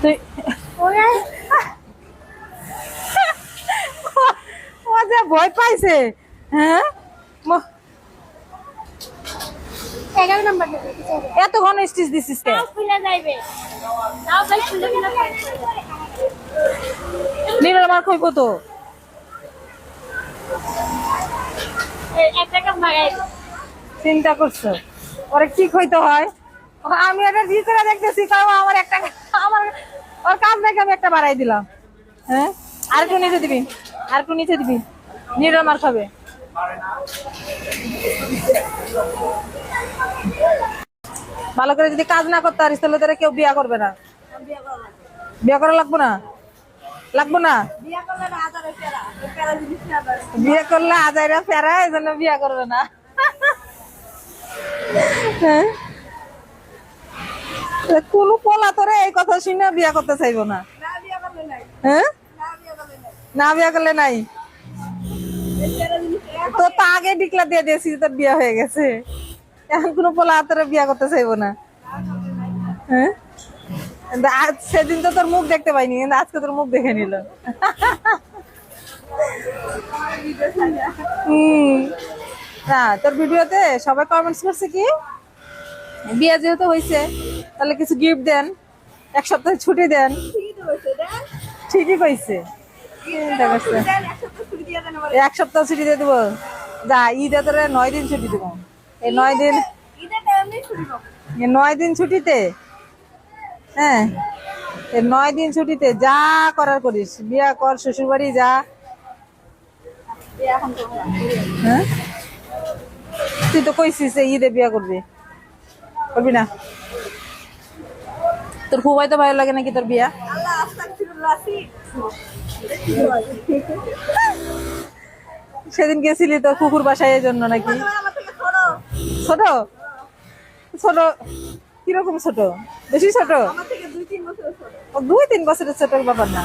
তুই ও যে ভয় পাইছে। হ্যাঁ 11 নাম্বার এত ঘন স্টিচ দিছিস কে? খুলে যাইবে নাও ভাই খুলে খুলে নীলের মার কইব তো। এক টাকা ভাগাই চিন্তা করছো ওরে কি কইতে হয়? আমি এটা ভিতরে দেখতেছি কারণ আমার একটা আমার ওর কাজ দেখে আমি একটা বাড়াই দিলাম। হ্যাঁ আর একটু নিচে দিবি, আর একটু নিচে দিবি, নীলের মার খাবে। ভালো করে যদি কাজ না করতে পারিস তাহলে তোরা কেউ বিয়া করবে না। বিয়া করা লাগবো না, লাগবো না। বিয়ে করলে আজাইরা ফেরা এই জন্য বিয়া করবে না। হ্যাঁ কোন পোলা তোরে এই কথা শুনে বিয়া করতে চাইবো না। হ্যাঁ না বিয়া করলে নাই তো তা আগে ডিক্লার দিয়ে দিয়েছি তোর বিয়া হয়ে গেছে। এখন কোন পোলা তোরে বিয়া করতে চাইবো না। হ্যাঁ আজ সেদিন তো তোর মুখ দেখতে পাইনি কিন্তু আজকে তোর মুখ দেখে নিল। না তোর ভিডিওতে সবাই কমেন্টস করছে কি বিয়ে যেহেতু হয়েছে তাহলে কিছু গিফট দেন, এক সপ্তাহ ছুটি দেন। ঠিকই কইছে, এক সপ্তাহ ছুটি দিয়ে দেবো। যা ঈদে তোরে 9 দিন ছুটি দেবো। এই 9 দিন, এই 9 দিন ছুটিতে, হ্যাঁ এই 9 দিন ছুটিতে যা করার করিস, বিয়া কর, শ্বশুর বাড়ি যা। হ্যাঁ তুই তো কইছিস ঈদে বিয়া করবি, করবি না? তোর খুবই তো ভালো লাগে নাকি তোর বিয়া? সেদিন গেছিলি তোর কুকুর বাসায় এই জন্য নাকি? ছোট ছোট কিরকম ছোট? বেশি ছোট? 2-3 বছরের ছোট ব্যাপার না।